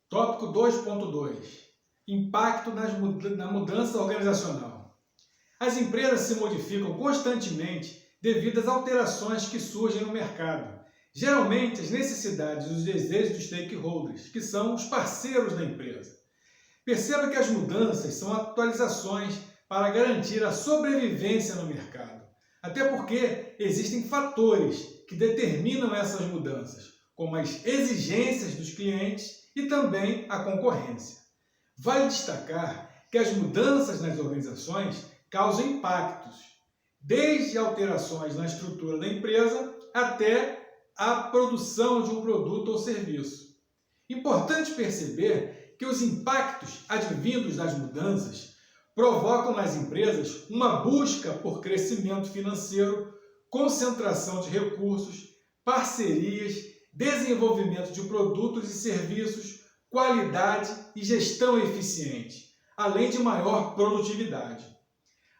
Tópico 2.2. Impacto na mudança organizacional. As empresas se modificam constantemente devido às alterações que surgem no mercado. Geralmente, as necessidades e os desejos dos stakeholders, que são os parceiros da empresa. Perceba que as mudanças são atualizações para garantir a sobrevivência no mercado. Até porque existem fatores que determinam essas mudanças, como as exigências dos clientes e também a concorrência. Vale destacar que as mudanças nas organizações causam impactos, desde alterações na estrutura da empresa até a produção de um produto ou serviço. Importante perceber que os impactos advindos das mudanças provocam nas empresas uma busca por crescimento financeiro, concentração de recursos, parcerias, desenvolvimento de produtos e serviços, qualidade e gestão eficiente, além de maior produtividade.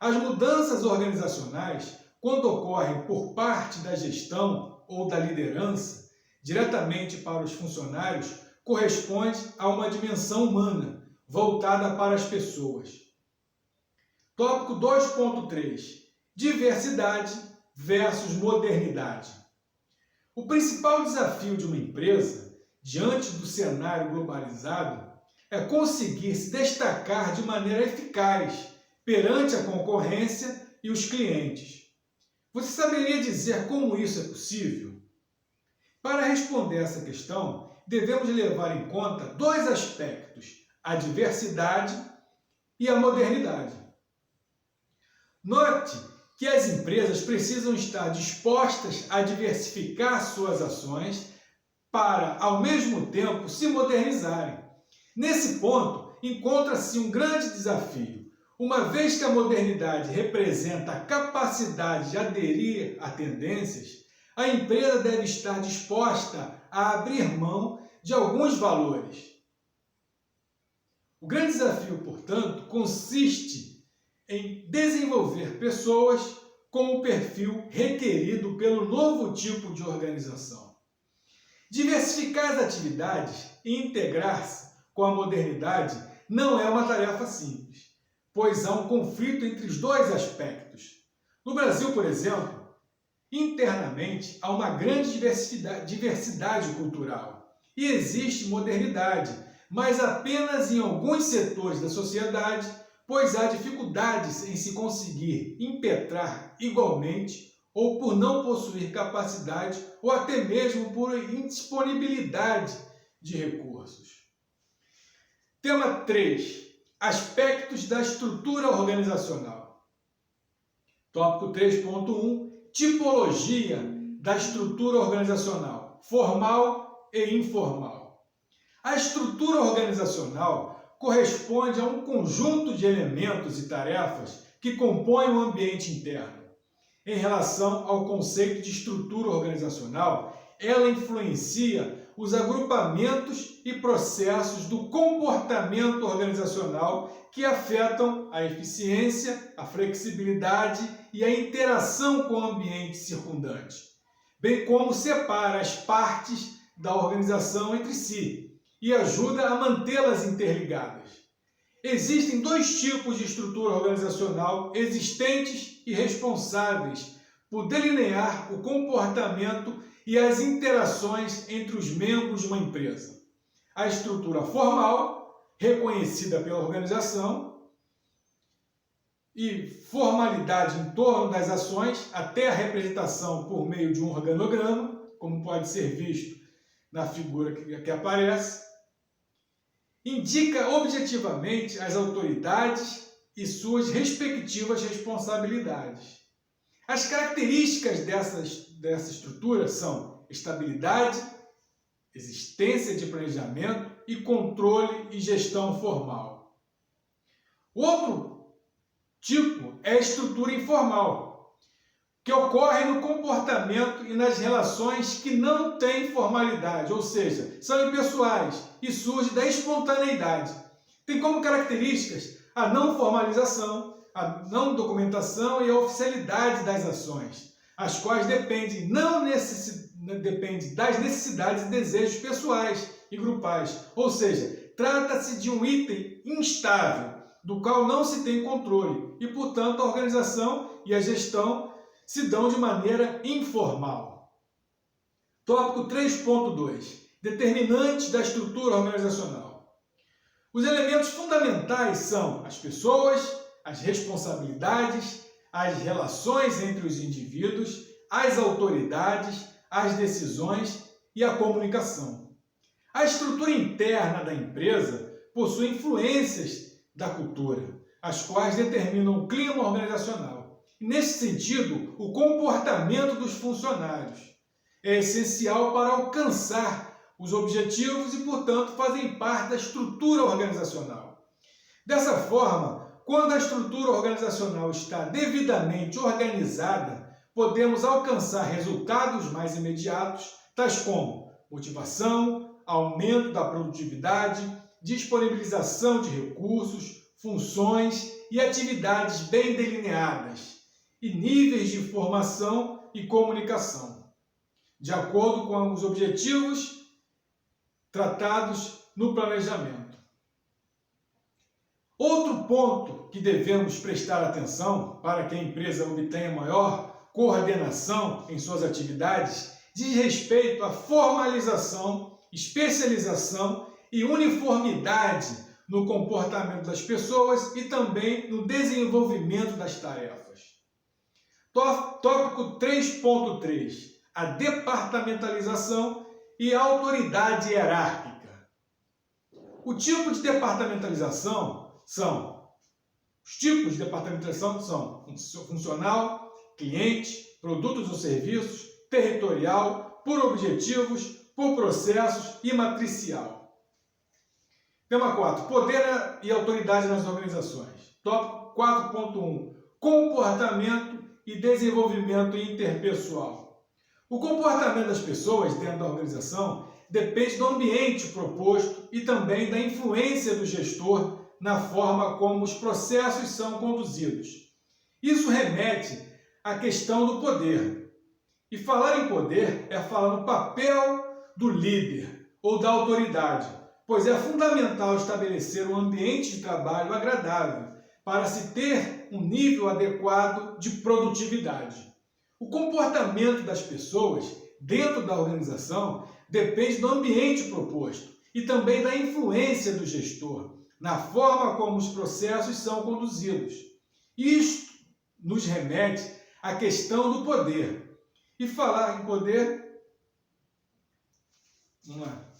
As mudanças organizacionais, quando ocorrem por parte da gestão ou da liderança, diretamente para os funcionários, corresponde a uma dimensão humana, voltada para as pessoas. Tópico 2.3. Diversidade versus modernidade. O principal desafio de uma empresa, diante do cenário globalizado, é conseguir se destacar de maneira eficaz perante a concorrência e os clientes. Você saberia dizer como isso é possível? Para responder essa questão, devemos levar em conta dois aspectos: a diversidade e a modernidade. Note que as empresas precisam estar dispostas a diversificar suas ações para, ao mesmo tempo, se modernizarem. Nesse ponto, encontra-se um grande desafio, uma vez que a modernidade representa a capacidade de aderir a tendências, a empresa deve estar disposta a abrir mão de alguns valores. O grande desafio, portanto, consiste em desenvolver pessoas com o perfil requerido pelo novo tipo de organização. Diversificar as atividades e integrar-se com a modernidade não é uma tarefa simples, pois há um conflito entre os dois aspectos. No Brasil, por exemplo, internamente há uma grande diversidade cultural e existe modernidade, mas apenas em alguns setores da sociedade, pois há dificuldades em se conseguir impetrar igualmente ou por não possuir capacidade ou até mesmo por indisponibilidade de recursos. Tema 3. Aspectos da estrutura organizacional. Tópico 3.1. Tipologia da estrutura organizacional, formal e informal. A estrutura organizacional corresponde a um conjunto de elementos e tarefas que compõem o ambiente interno. Em relação ao conceito de estrutura organizacional, ela influencia os agrupamentos e processos do comportamento organizacional que afetam a eficiência, a flexibilidade e a interação com o ambiente circundante, bem como separa as partes da organização entre si e ajuda a mantê-las interligadas. Existem dois tipos de estrutura organizacional existentes e responsáveis por delinear o comportamento e as interações entre os membros de uma empresa. A estrutura formal, reconhecida pela organização, e formalidade em torno das ações, até a representação por meio de um organograma, como pode ser visto na figura que aparece, indica objetivamente as autoridades e suas respectivas responsabilidades. As características dessa estrutura são estabilidade, existência de planejamento e controle e gestão formal. O outro tipo é a estrutura informal, que ocorre no comportamento e nas relações que não têm formalidade, ou seja, são impessoais e surge da espontaneidade. Tem como características a não formalização, a não documentação e a oficialidade das ações, as quais dependem das necessidades e desejos pessoais e grupais. Ou seja, trata-se de um item instável, do qual não se tem controle e, portanto, a organização e a gestão se dão de maneira informal. Tópico 3.2. Determinantes da estrutura organizacional. Os elementos fundamentais são as pessoas, as responsabilidades, as relações entre os indivíduos, as autoridades, as decisões e a comunicação. A estrutura interna da empresa possui influências da cultura, as quais determinam o clima organizacional. Nesse sentido, o comportamento dos funcionários é essencial para alcançar os objetivos e, portanto, fazem parte da estrutura organizacional. Dessa forma, quando a estrutura organizacional está devidamente organizada, podemos alcançar resultados mais imediatos, tais como motivação, aumento da produtividade, disponibilização de recursos, funções e atividades bem delineadas, e níveis de informação e comunicação, de acordo com os objetivos tratados no planejamento. Outro ponto que devemos prestar atenção para que a empresa obtenha maior coordenação em suas atividades diz respeito à formalização, especialização e uniformidade no comportamento das pessoas e também no desenvolvimento das tarefas. Tópico 3.3. A departamentalização e a autoridade hierárquica. O tipo de departamentalização são funcional, cliente, produtos ou serviços, territorial, por objetivos, por processos e matricial. Tema 4. Poder e autoridade nas organizações. Tópico 4.1. Comportamento e desenvolvimento interpessoal. O comportamento das pessoas dentro da organização depende do ambiente proposto e também da influência do gestor na forma como os processos são conduzidos. Isso remete à questão do poder. E falar em poder é falar no papel do líder ou da autoridade, pois é fundamental estabelecer um ambiente de trabalho agradável para se ter um nível adequado de produtividade. O comportamento das pessoas dentro da organização depende do ambiente proposto e também da influência do gestor na forma como os processos são conduzidos. Isto nos remete à questão do poder. E falar em poder, vamos lá.